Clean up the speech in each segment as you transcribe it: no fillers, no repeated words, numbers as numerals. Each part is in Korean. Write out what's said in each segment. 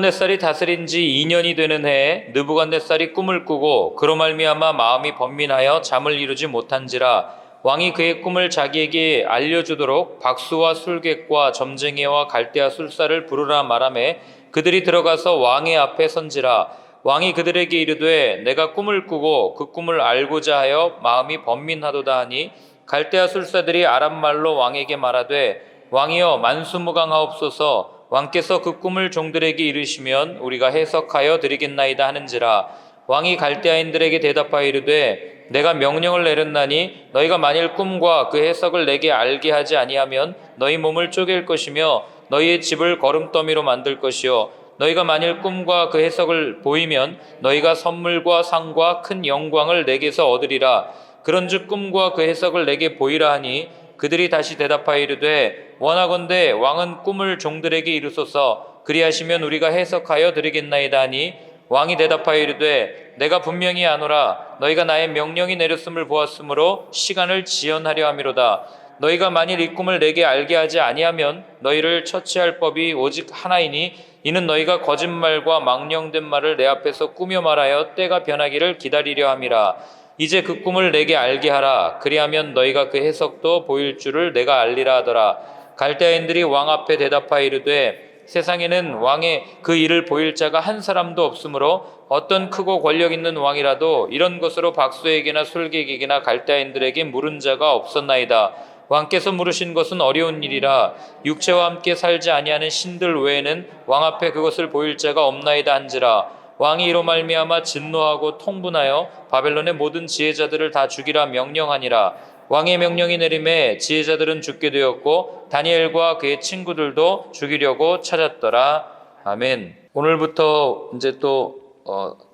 느부갓네살이 다스린 지 2년이 되는 해에 느부갓네살이 꿈을 꾸고 그로 말미암아 마음이 번민하여 잠을 이루지 못한지라. 왕이 그의 꿈을 자기에게 알려주도록 박수와 술객과 점쟁이와 갈대아 술사를 부르라 말하매 그들이 들어가서 왕의 앞에 선지라. 왕이 그들에게 이르되 내가 꿈을 꾸고 그 꿈을 알고자 하여 마음이 번민하도다 하니 갈대아 술사들이 아람말로 왕에게 말하되 왕이여 만수무강하옵소서. 왕께서 그 꿈을 종들에게 이르시면 우리가 해석하여 드리겠나이다 하는지라. 왕이 갈대아인들에게 대답하여 이르되 내가 명령을 내렸나니 너희가 만일 꿈과 그 해석을 내게 알게 하지 아니하면 너희 몸을 쪼갤 것이며 너희의 집을 거름더미로 만들 것이요 너희가 만일 꿈과 그 해석을 보이면 너희가 선물과 상과 큰 영광을 내게서 얻으리라. 그런즉 꿈과 그 해석을 내게 보이라 하니 그들이 다시 대답하여 이르되 원하건대 왕은 꿈을 종들에게 이르소서. 그리하시면 우리가 해석하여 드리겠나이다 하니 왕이 대답하여 이르되 내가 분명히 아노라. 너희가 나의 명령이 내렸음을 보았으므로 시간을 지연하려 함이로다. 너희가 만일 이 꿈을 내게 알게 하지 아니하면 너희를 처치할 법이 오직 하나이니 이는 너희가 거짓말과 망령된 말을 내 앞에서 꾸며 말하여 때가 변하기를 기다리려 함이라. 이제 그 꿈을 내게 알게 하라. 그리하면 너희가 그 해석도 보일 줄을 내가 알리라 하더라. 갈대아인들이 왕 앞에 대답하여 이르되 세상에는 왕의 그 일을 보일 자가 한 사람도 없으므로 어떤 크고 권력 있는 왕이라도 이런 것으로 박수에게나 술객에게나 갈대아인들에게 물은 자가 없었나이다. 왕께서 물으신 것은 어려운 일이라. 육체와 함께 살지 아니하는 신들 외에는 왕 앞에 그것을 보일 자가 없나이다 한지라. 왕이 이로 말미암아 진노하고 통분하여 바벨론의 모든 지혜자들을 다 죽이라 명령하니라. 왕의 명령이 내림에 지혜자들은 죽게 되었고 다니엘과 그의 친구들도 죽이려고 찾았더라. 아멘. 오늘부터 이제 또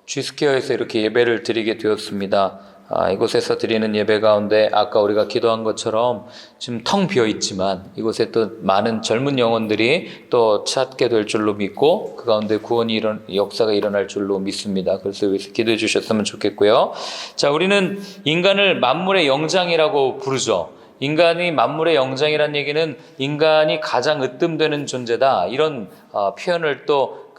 G스퀘어에서 이렇게 예배를 드리게 되었습니다. 이곳에서 드리는 예배 가운데 아까 우리가 기도한 것처럼 지금 텅 비어 있지만 이곳에 또 많은 젊은 영혼들이 또 찾게 될 줄로 믿고 그 가운데 구원이 역사가 일어날 줄로 믿습니다. 그래서 여기서 기도해 주셨으면 좋겠고요. 자, 우리는 인간을 만물의 영장이라고 부르죠. 인간이 만물의 영장이라는 얘기는 인간이 가장 으뜸되는 존재다. 이런 표현을 또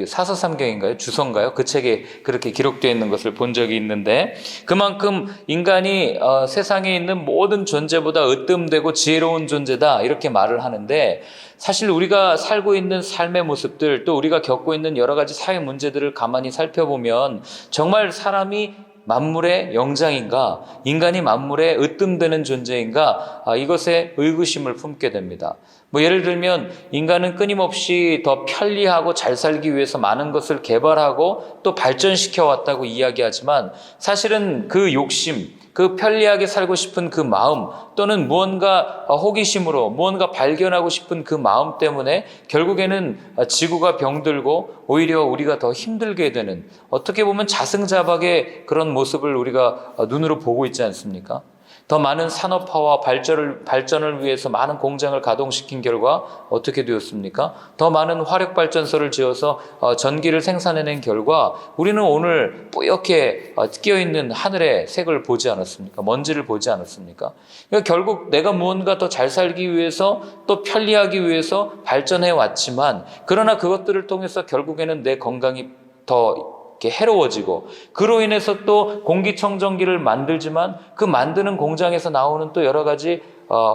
사서삼경인가요? 주서인가요? 그 책에 그렇게 기록되어 있는 것을 본 적이 있는데 그만큼 인간이 세상에 있는 모든 존재보다 으뜸되고 지혜로운 존재다 이렇게 말을 하는데 사실 우리가 살고 있는 삶의 모습들 또 우리가 겪고 있는 여러 가지 사회 문제들을 가만히 살펴보면 정말 사람이 만물의 영장인가? 인간이 만물의 으뜸되는 존재인가? 이것에 의구심을 품게 됩니다. 예를 들면 인간은 끊임없이 더 편리하고 잘 살기 위해서 많은 것을 개발하고 또 발전시켜 왔다고 이야기하지만 사실은 그 욕심, 그 편리하게 살고 싶은 그 마음 또는 무언가 호기심으로 무언가 발견하고 싶은 그 마음 때문에 결국에는 지구가 병들고 오히려 우리가 더 힘들게 되는 어떻게 보면 자승자박의 그런 모습을 우리가 눈으로 보고 있지 않습니까? 더 많은 산업화와 발전을 위해서 많은 공장을 가동시킨 결과 어떻게 되었습니까? 더 많은 화력발전소를 지어서 전기를 생산해낸 결과 우리는 오늘 뿌옇게 끼어있는 하늘의 색을 보지 않았습니까? 먼지를 보지 않았습니까? 그러니까 결국 내가 무언가 더 잘 살기 위해서 또 편리하기 위해서 발전해 왔지만 그러나 그것들을 통해서 결국에는 내 건강이 더 해로워지고 그로 인해서 또 공기청정기를 만들지만 그 만드는 공장에서 나오는 또 여러 가지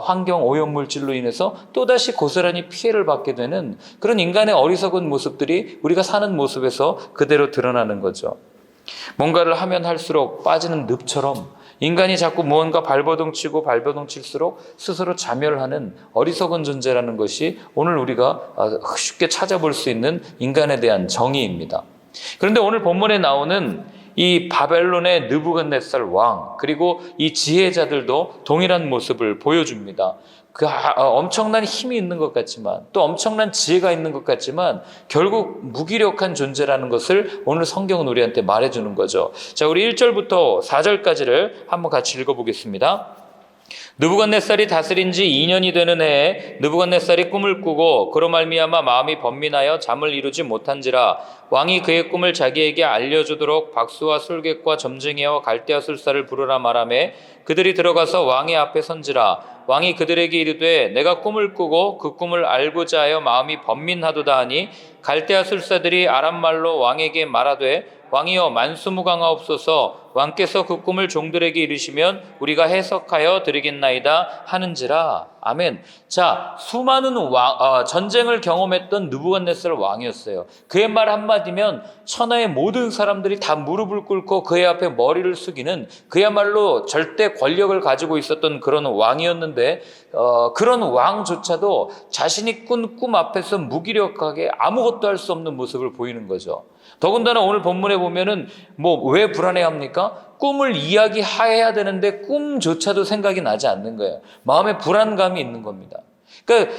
환경 오염물질로 인해서 또다시 고스란히 피해를 받게 되는 그런 인간의 어리석은 모습들이 우리가 사는 모습에서 그대로 드러나는 거죠. 뭔가를 하면 할수록 빠지는 늪처럼 인간이 자꾸 무언가 발버둥 치고 발버둥 칠수록 스스로 자멸하는 어리석은 존재라는 것이 오늘 우리가 쉽게 찾아볼 수 있는 인간에 대한 정의입니다. 그런데 오늘 본문에 나오는 이 바벨론의 느부갓네살 왕 그리고 이 지혜자들도 동일한 모습을 보여줍니다. 엄청난 힘이 있는 것 같지만 또 엄청난 지혜가 있는 것 같지만 결국 무기력한 존재라는 것을 오늘 성경은 우리한테 말해주는 거죠. 자, 우리 1절부터 4절까지를 한번 같이 읽어보겠습니다. 느부갓네살이 다스린 지 2년이 되는 해에 느부갓네살이 꿈을 꾸고 그로 말미암아 마음이 번민하여 잠을 이루지 못한지라. 왕이 그의 꿈을 자기에게 알려주도록 박수와 술객과 점쟁이와 갈대아 술사를 부르라 말하매 그들이 들어가서 왕의 앞에 선지라. 왕이 그들에게 이르되 내가 꿈을 꾸고 그 꿈을 알고자 하여 마음이 번민하도다 하니 갈대아 술사들이 아람 말로 왕에게 말하되 왕이여 만수무강하옵소서. 왕께서 그 꿈을 종들에게 이르시면 우리가 해석하여 드리겠나이다 하는지라. 아멘. 자, 수많은 전쟁을 경험했던 느부갓네살 왕이었어요. 그의 말 한마디면 천하의 모든 사람들이 다 무릎을 꿇고 그의 앞에 머리를 숙이는, 그야말로 절대 권력을 가지고 있었던 그런 왕이었는데, 그런 왕조차도 자신이 꾼 꿈 앞에서 무기력하게 아무것도 할 수 없는 모습을 보이는 거죠. 더군다나 오늘 본문에 보면은 왜 불안해합니까? 꿈을 이야기해야 되는데 꿈조차도 생각이 나지 않는 거예요. 마음에 불안감이 있는 겁니다. 그러니까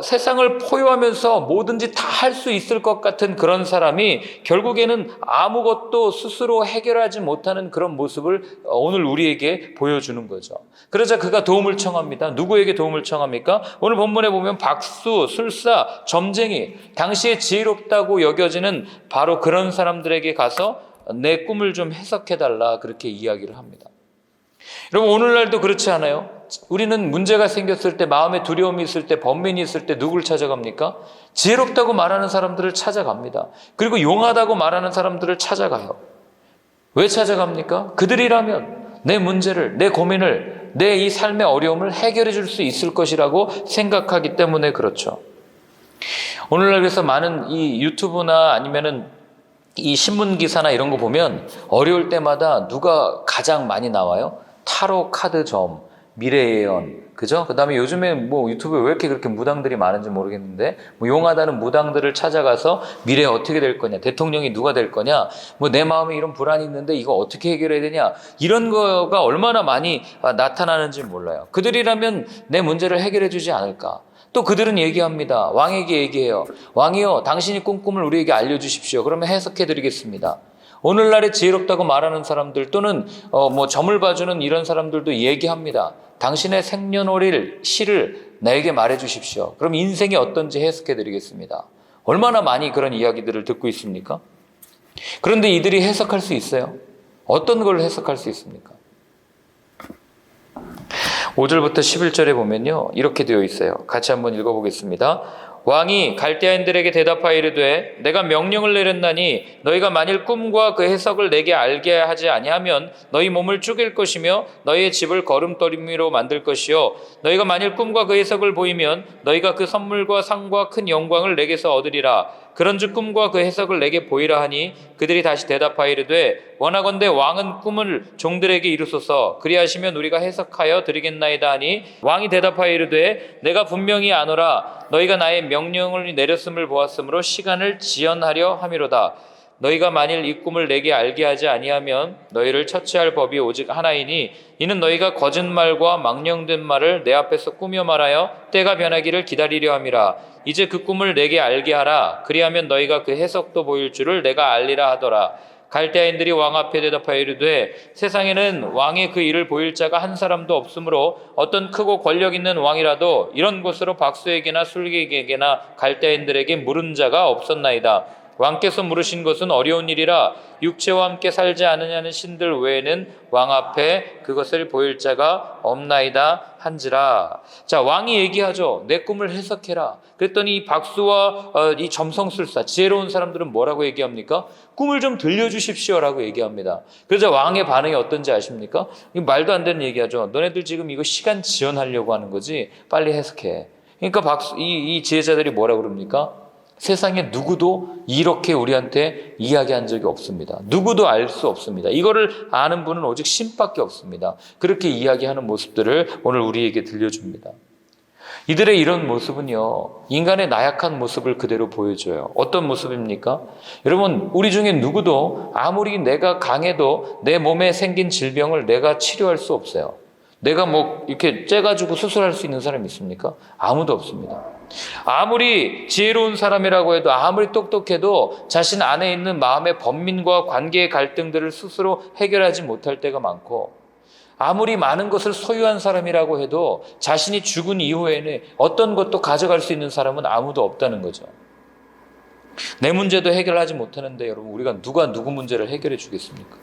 세상을 포효하면서 뭐든지 다 할 수 있을 것 같은 그런 사람이 결국에는 아무것도 스스로 해결하지 못하는 그런 모습을 오늘 우리에게 보여주는 거죠. 그러자 그가 도움을 청합니다. 누구에게 도움을 청합니까? 오늘 본문에 보면 박수, 술사, 점쟁이, 당시에 지혜롭다고 여겨지는 바로 그런 사람들에게 가서 내 꿈을 좀 해석해달라, 그렇게 이야기를 합니다. 여러분, 오늘날도 그렇지 않아요? 우리는 문제가 생겼을 때, 마음에 두려움이 있을 때, 번민이 있을 때 누굴 찾아갑니까? 지혜롭다고 말하는 사람들을 찾아갑니다. 그리고 용하다고 말하는 사람들을 찾아가요. 왜 찾아갑니까? 그들이라면 내 문제를, 내 고민을, 내 이 삶의 어려움을 해결해 줄 수 있을 것이라고 생각하기 때문에 그렇죠. 오늘날 그래서 많은 이 유튜브나 아니면은 이 신문 기사나 이런 거 보면 어려울 때마다 누가 가장 많이 나와요? 타로 카드점, 미래예언, 그죠? 그 다음에 요즘에 유튜브에 왜 이렇게 그렇게 무당들이 많은지 모르겠는데, 용하다는 무당들을 찾아가서 미래에 어떻게 될 거냐, 대통령이 누가 될 거냐, 내 마음에 이런 불안이 있는데 이거 어떻게 해결해야 되냐, 이런 거가 얼마나 많이 나타나는지 몰라요. 그들이라면 내 문제를 해결해 주지 않을까? 또 그들은 얘기합니다. 왕에게 얘기해요. 왕이요, 당신이 꾼 꿈을 우리에게 알려주십시오. 그러면 해석해 드리겠습니다. 오늘날에 지혜롭다고 말하는 사람들, 또는 점을 봐주는 이런 사람들도 얘기합니다. 당신의 생년월일 시를 나에게 말해 주십시오. 그럼 인생이 어떤지 해석해 드리겠습니다. 얼마나 많이 그런 이야기들을 듣고 있습니까? 그런데 이들이 해석할 수 있어요? 어떤 걸 해석할 수 있습니까? 5절부터 11절에 보면요, 이렇게 되어 있어요. 같이 한번 읽어보겠습니다. 왕이 갈대아인들에게 대답하여 이르되 내가 명령을 내렸나니 너희가 만일 꿈과 그 해석을 내게 알게 하지 아니하면 너희 몸을 쪼갤 것이며 너희의 집을 걸음더미로 만들 것이요 너희가 만일 꿈과 그 해석을 보이면 너희가 그 선물과 상과 큰 영광을 내게서 얻으리라. 그런즉 꿈과 그 해석을 내게 보이라 하니 그들이 다시 대답하여 이르되 원하건대 왕은 꿈을 종들에게 이루소서. 그리하시면 우리가 해석하여 드리겠나이다 하니 왕이 대답하여 이르되 내가 분명히 아노라. 너희가 나의 명령을 내렸음을 보았으므로 시간을 지연하려 함이로다. 너희가 만일 이 꿈을 내게 알게 하지 아니하면 너희를 처치할 법이 오직 하나이니 이는 너희가 거짓말과 망령된 말을 내 앞에서 꾸며 말하여 때가 변하기를 기다리려 함이라. 이제 그 꿈을 내게 알게 하라. 그리하면 너희가 그 해석도 보일 줄을 내가 알리라 하더라. 갈대아인들이 왕 앞에 대답하여 이르되 세상에는 왕의 그 일을 보일 자가 한 사람도 없으므로 어떤 크고 권력 있는 왕이라도 이런 곳으로 박수에게나 술객에게나 갈대아인들에게 물은 자가 없었나이다. 왕께서 물으신 것은 어려운 일이라 육체와 함께 살지 않으냐는 신들 외에는 왕 앞에 그것을 보일 자가 없나이다 한지라. 자, 왕이 얘기하죠. 내 꿈을 해석해라. 그랬더니 이 박수와 이 점성술사, 지혜로운 사람들은 뭐라고 얘기합니까? 꿈을 좀 들려주십시오라고 얘기합니다. 그래서 왕의 반응이 어떤지 아십니까? 말도 안 되는 얘기하죠. 너네들 지금 이거 시간 지연하려고 하는 거지. 빨리 해석해. 그러니까 이 지혜자들이 뭐라고 그럽니까? 세상에 누구도 이렇게 우리한테 이야기한 적이 없습니다. 누구도 알 수 없습니다. 이거를 아는 분은 오직 신밖에 없습니다. 그렇게 이야기하는 모습들을 오늘 우리에게 들려줍니다. 이들의 이런 모습은요, 인간의 나약한 모습을 그대로 보여줘요. 어떤 모습입니까? 여러분, 우리 중에 누구도 아무리 내가 강해도 내 몸에 생긴 질병을 내가 치료할 수 없어요. 내가 이렇게 째가지고 수술할 수 있는 사람이 있습니까? 아무도 없습니다. 아무리 지혜로운 사람이라고 해도, 아무리 똑똑해도 자신 안에 있는 마음의 번민과 관계의 갈등들을 스스로 해결하지 못할 때가 많고, 아무리 많은 것을 소유한 사람이라고 해도 자신이 죽은 이후에는 어떤 것도 가져갈 수 있는 사람은 아무도 없다는 거죠. 내 문제도 해결하지 못하는데 여러분, 우리가 누가 누구 문제를 해결해 주겠습니까?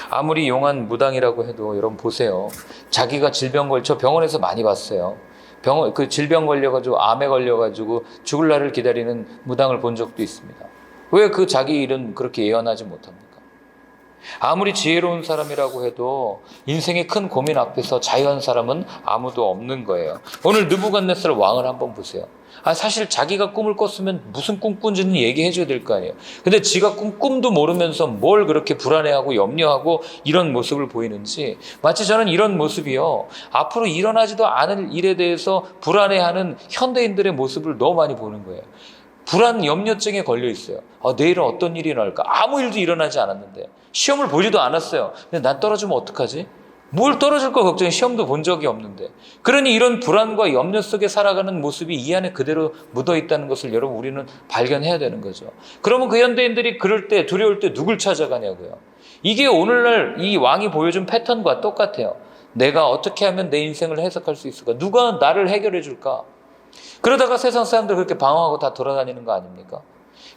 아무리 용한 무당이라고 해도 여러분 보세요. 자기가 질병 걸쳐 병원에서 많이 봤어요. 질병 걸려가지고 암에 걸려가지고 죽을 날을 기다리는 무당을 본 적도 있습니다. 왜 그 자기 일은 그렇게 예언하지 못합니까? 아무리 지혜로운 사람이라고 해도 인생의 큰 고민 앞에서 자유한 사람은 아무도 없는 거예요. 오늘 느부갓네살 왕을 한번 보세요. 사실 자기가 꿈을 꿨으면 무슨 꿈 꾼지는 얘기해 줘야 될 거 아니에요. 근데 지가 꿈도 모르면서 뭘 그렇게 불안해하고 염려하고 이런 모습을 보이는지, 마치 저는 이런 모습이요, 앞으로 일어나지도 않을 일에 대해서 불안해하는 현대인들의 모습을 너무 많이 보는 거예요. 불안 염려증에 걸려 있어요. 내일은 어떤 일이 일어날까? 아무 일도 일어나지 않았는데, 시험을 보지도 않았어요. 근데 난 떨어지면 어떡하지? 뭘 떨어질 거 걱정해. 시험도 본 적이 없는데. 그러니 이런 불안과 염려 속에 살아가는 모습이 이 안에 그대로 묻어 있다는 것을 여러분 우리는 발견해야 되는 거죠. 그러면 그 현대인들이 그럴 때, 두려울 때 누굴 찾아가냐고요. 이게 오늘날 이 왕이 보여준 패턴과 똑같아요. 내가 어떻게 하면 내 인생을 해석할 수 있을까? 누가 나를 해결해 줄까? 그러다가 세상 사람들 그렇게 방황하고 다 돌아다니는 거 아닙니까?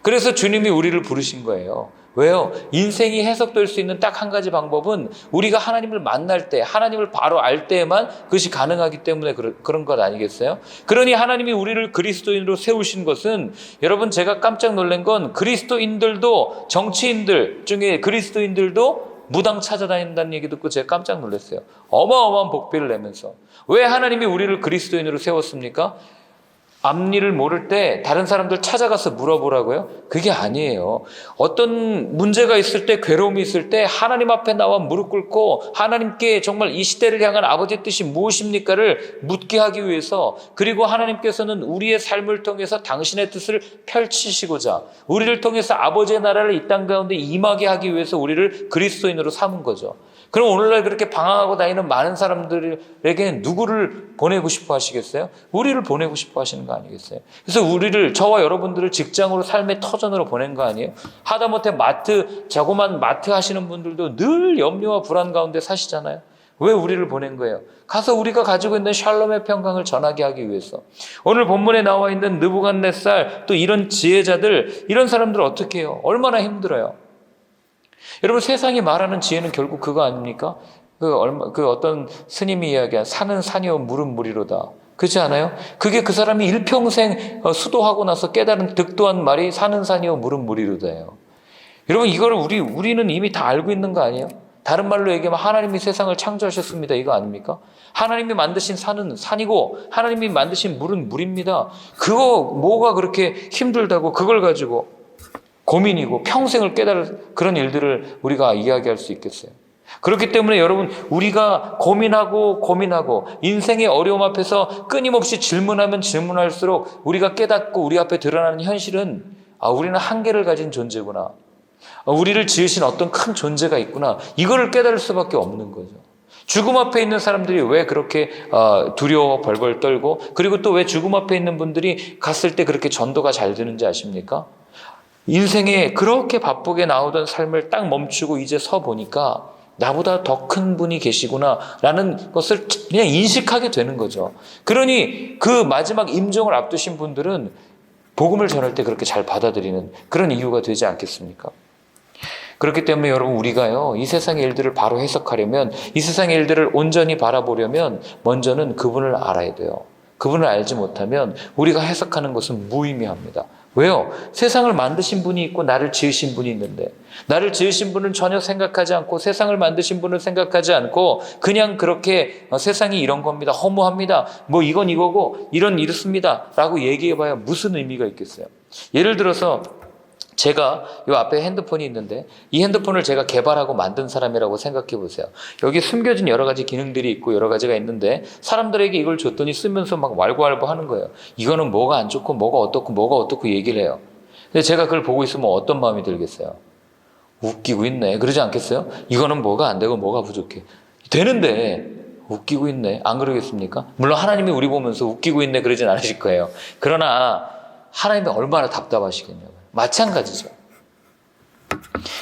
그래서 주님이 우리를 부르신 거예요. 왜요? 인생이 해석될 수 있는 딱 한 가지 방법은 우리가 하나님을 만날 때, 하나님을 바로 알 때에만 그것이 가능하기 때문에 그런 것 아니겠어요? 그러니 하나님이 우리를 그리스도인으로 세우신 것은, 여러분 제가 깜짝 놀란 건 그리스도인들도, 정치인들 중에 그리스도인들도 무당 찾아다닌다는 얘기 듣고 제가 깜짝 놀랐어요. 어마어마한 복비를 내면서. 왜 하나님이 우리를 그리스도인으로 세웠습니까? 앞일을 모를 때 다른 사람들 찾아가서 물어보라고요? 그게 아니에요. 어떤 문제가 있을 때, 괴로움이 있을 때 하나님 앞에 나와 무릎 꿇고 하나님께 정말 이 시대를 향한 아버지의 뜻이 무엇입니까를 묻게 하기 위해서, 그리고 하나님께서는 우리의 삶을 통해서 당신의 뜻을 펼치시고자 우리를 통해서 아버지의 나라를 이 땅 가운데 임하게 하기 위해서 우리를 그리스도인으로 삼은 거죠. 그럼 오늘날 그렇게 방황하고 다니는 많은 사람들에게 누구를 보내고 싶어 하시겠어요? 우리를 보내고 싶어 하시는 거 아니겠어요? 그래서 저와 여러분들을 직장으로, 삶의 터전으로 보낸 거 아니에요? 하다못해 자그마한 마트 하시는 분들도 늘 염려와 불안 가운데 사시잖아요. 왜 우리를 보낸 거예요? 가서 우리가 가지고 있는 샬롬의 평강을 전하게 하기 위해서. 오늘 본문에 나와 있는 느부갓네살, 또 이런 지혜자들, 이런 사람들 어떻게 해요? 얼마나 힘들어요? 여러분, 세상이 말하는 지혜는 결국 그거 아닙니까? 그 어떤 스님이 이야기한 산은 산이요 물은 물이로다. 그렇지 않아요? 그게 그 사람이 일평생 수도하고 나서 깨달은 득도한 말이 산은 산이요 물은 물이로다예요. 여러분, 이거를 우리는 이미 다 알고 있는 거 아니에요? 다른 말로 얘기하면 하나님이 세상을 창조하셨습니다. 이거 아닙니까? 하나님이 만드신 산은 산이고 하나님이 만드신 물은 물입니다. 그거 뭐가 그렇게 힘들다고 그걸 가지고 고민이고 평생을 깨달을 그런 일들을 우리가 이야기할 수 있겠어요? 그렇기 때문에 여러분, 우리가 고민하고 인생의 어려움 앞에서 끊임없이 질문하면 질문할수록 우리가 깨닫고 우리 앞에 드러나는 현실은, 우리는 한계를 가진 존재구나, 우리를 지으신 어떤 큰 존재가 있구나, 이거를 깨달을 수밖에 없는 거죠. 죽음 앞에 있는 사람들이 왜 그렇게 두려워 벌벌 떨고, 그리고 또 왜 죽음 앞에 있는 분들이 갔을 때 그렇게 전도가 잘 되는지 아십니까? 인생에 그렇게 바쁘게 나오던 삶을 딱 멈추고 이제 서 보니까 나보다 더 큰 분이 계시구나 라는 것을 그냥 인식하게 되는 거죠. 그러니 그 마지막 임종을 앞두신 분들은 복음을 전할 때 그렇게 잘 받아들이는 그런 이유가 되지 않겠습니까? 그렇기 때문에 여러분, 우리가요, 이 세상의 일들을 바로 해석하려면, 이 세상의 일들을 온전히 바라보려면 먼저는 그분을 알아야 돼요. 그분을 알지 못하면 우리가 해석하는 것은 무의미합니다. 왜요? 세상을 만드신 분이 있고 나를 지으신 분이 있는데, 나를 지으신 분은 전혀 생각하지 않고 세상을 만드신 분을 생각하지 않고 그냥 그렇게 세상이 이런 겁니다, 허무합니다, 뭐 이건 이거고 이렇습니다 라고 얘기해봐야 무슨 의미가 있겠어요? 예를 들어서 제가 이 앞에 핸드폰이 있는데, 이 핸드폰을 제가 개발하고 만든 사람이라고 생각해 보세요. 여기 숨겨진 여러 가지 기능들이 있고 여러 가지가 있는데, 사람들에게 이걸 줬더니 쓰면서 막 왈가왈부 하는 거예요. 이거는 뭐가 안 좋고 뭐가 어떻고 얘기를 해요. 근데 제가 그걸 보고 있으면 어떤 마음이 들겠어요? 웃기고 있네, 그러지 않겠어요? 이거는 뭐가 안 되고 뭐가 부족해. 되는데 웃기고 있네, 안 그러겠습니까? 물론 하나님이 우리 보면서 웃기고 있네 그러진 않으실 거예요. 그러나 하나님이 얼마나 답답하시겠냐고요. 마찬가지죠.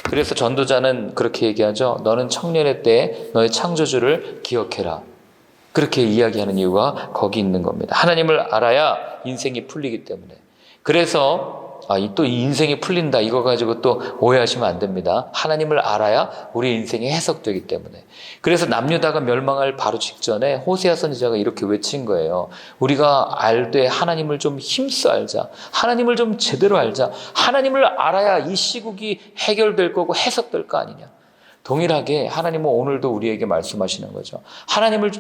그래서 전도자는 그렇게 얘기하죠. 너는 청년의 때에 너의 창조주를 기억해라. 그렇게 이야기하는 이유가 거기 있는 겁니다. 하나님을 알아야 인생이 풀리기 때문에. 그래서 또 이 인생이 풀린다 이거 가지고 또 오해하시면 안 됩니다. 하나님을 알아야 우리 인생이 해석되기 때문에. 그래서 남유다가 멸망할 바로 직전에 호세아 선지자가 이렇게 외친 거예요. 우리가 알되 하나님을 좀 힘써 알자. 하나님을 좀 제대로 알자. 하나님을 알아야 이 시국이 해결될 거고 해석될 거 아니냐. 동일하게 하나님은 오늘도 우리에게 말씀하시는 거죠.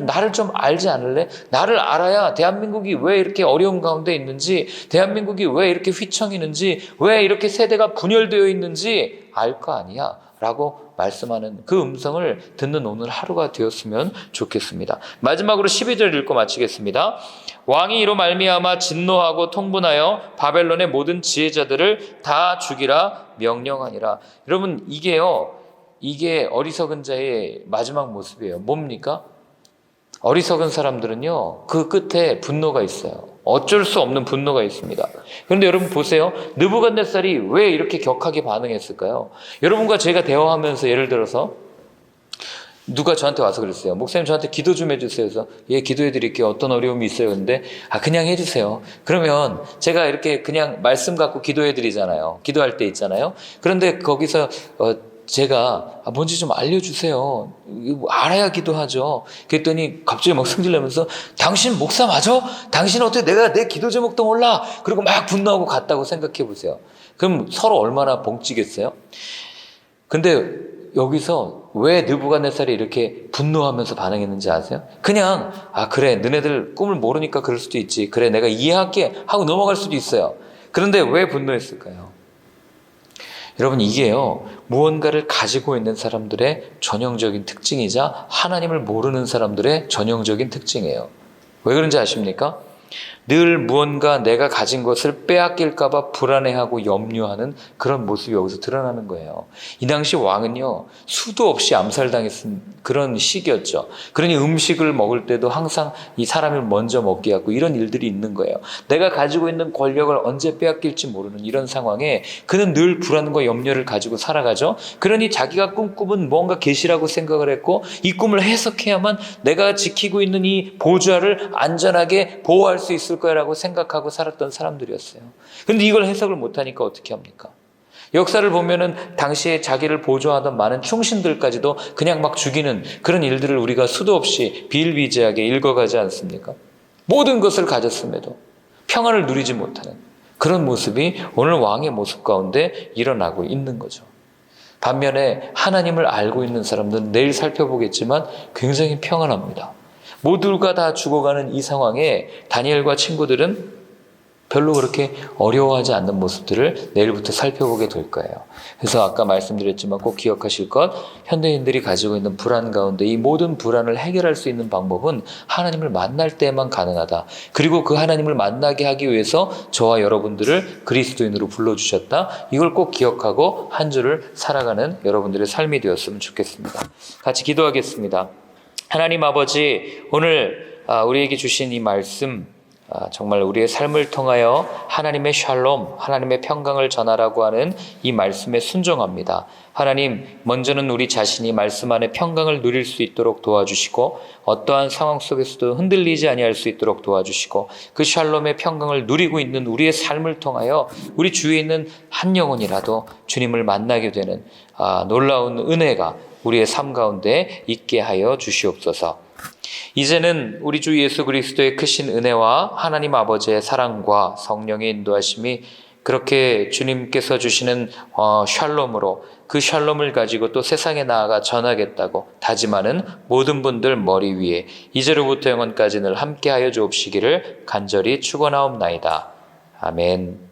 나를 좀 알지 않을래? 나를 알아야 대한민국이 왜 이렇게 어려운 가운데 있는지, 대한민국이 왜 이렇게 휘청이는지, 왜 이렇게 세대가 분열되어 있는지 알 거 아니야 라고 말씀하는 그 음성을 듣는 오늘 하루가 되었으면 좋겠습니다. 마지막으로 12절 읽고 마치겠습니다. 왕이 이로 말미암아 진노하고 통분하여 바벨론의 모든 지혜자들을 다 죽이라 명령하니라. 여러분, 이게 어리석은 자의 마지막 모습이에요. 뭡니까? 어리석은 사람들은요, 그 끝에 분노가 있어요. 어쩔 수 없는 분노가 있습니다. 그런데 여러분 보세요. 느부갓네살이 왜 이렇게 격하게 반응했을까요? 여러분과 제가 대화하면서 예를 들어서 누가 저한테 와서 그랬어요. 목사님 저한테 기도 좀 해주세요. 그래서 예, 기도해 드릴게요. 어떤 어려움이 있어요. 근데 그냥 해주세요. 그러면 제가 이렇게 그냥 말씀 갖고 기도해 드리잖아요. 기도할 때 있잖아요. 그런데 거기서 제가 뭔지 좀 알려주세요. 알아야 기도하죠. 그랬더니 갑자기 막 승질내면서 당신 목사 맞아? 당신 어떻게 내가 내 기도 제목도 몰라? 그리고 막 분노하고 갔다고 생각해 보세요. 그럼 서로 얼마나 벙찌겠어요? 근데 여기서 왜 느부갓네살이 이렇게 분노하면서 반응했는지 아세요? 그냥 그래 너네들 꿈을 모르니까 그럴 수도 있지. 그래 내가 이해할게 하고 넘어갈 수도 있어요. 그런데 왜 분노했을까요? 여러분 이게요, 무언가를 가지고 있는 사람들의 전형적인 특징이자 하나님을 모르는 사람들의 전형적인 특징이에요. 왜 그런지 아십니까? 늘 무언가 내가 가진 것을 빼앗길까 봐 불안해하고 염려하는 그런 모습이 여기서 드러나는 거예요. 이 당시 왕은요, 수도 없이 암살당했던 그런 시기였죠. 그러니 음식을 먹을 때도 항상 이 사람을 먼저 먹게 하고 이런 일들이 있는 거예요. 내가 가지고 있는 권력을 언제 빼앗길지 모르는 이런 상황에 그는 늘 불안과 염려를 가지고 살아가죠. 그러니 자기가 꿈꾸은 뭔가 계시라고 생각을 했고 이 꿈을 해석해야만 내가 지키고 있는 이 보좌를 안전하게 보호할 수 있을 거라고 생각하고 살았던 사람들이었어요. 그런데 이걸 해석을 못하니까 어떻게 합니까? 역사를 보면은 당시에 자기를 보조하던 많은 충신들까지도 그냥 막 죽이는 그런 일들을 우리가 수도 없이 비일비재하게 읽어가지 않습니까? 모든 것을 가졌음에도 평안을 누리지 못하는 그런 모습이 오늘 왕의 모습 가운데 일어나고 있는 거죠. 반면에 하나님을 알고 있는 사람들은 내일 살펴보겠지만 굉장히 평안합니다. 모두가 다 죽어가는 이 상황에 다니엘과 친구들은 별로 그렇게 어려워하지 않는 모습들을 내일부터 살펴보게 될 거예요. 그래서 아까 말씀드렸지만 꼭 기억하실 것, 현대인들이 가지고 있는 불안 가운데 이 모든 불안을 해결할 수 있는 방법은 하나님을 만날 때만 가능하다. 그리고 그 하나님을 만나게 하기 위해서 저와 여러분들을 그리스도인으로 불러주셨다. 이걸 꼭 기억하고 한 주를 살아가는 여러분들의 삶이 되었으면 좋겠습니다. 같이 기도하겠습니다. 하나님 아버지, 오늘 우리에게 주신 이 말씀 정말 우리의 삶을 통하여 하나님의 샬롬, 하나님의 평강을 전하라고 하는 이 말씀에 순종합니다. 하나님, 먼저는 우리 자신이 말씀 안에 평강을 누릴 수 있도록 도와주시고 어떠한 상황 속에서도 흔들리지 아니할 수 있도록 도와주시고 그 샬롬의 평강을 누리고 있는 우리의 삶을 통하여 우리 주위에 있는 한 영혼이라도 주님을 만나게 되는 놀라운 은혜가 우리의 삶 가운데 있게 하여 주시옵소서. 이제는 우리 주 예수 그리스도의 크신 은혜와 하나님 아버지의 사랑과 성령의 인도하심이 그렇게 주님께서 주시는 샬롬으로 그 샬롬을 가지고 또 세상에 나아가 전하겠다고 다짐하는 모든 분들 머리 위에 이제로부터 영원까지 늘 함께하여 주옵시기를 간절히 축원하옵나이다. 아멘.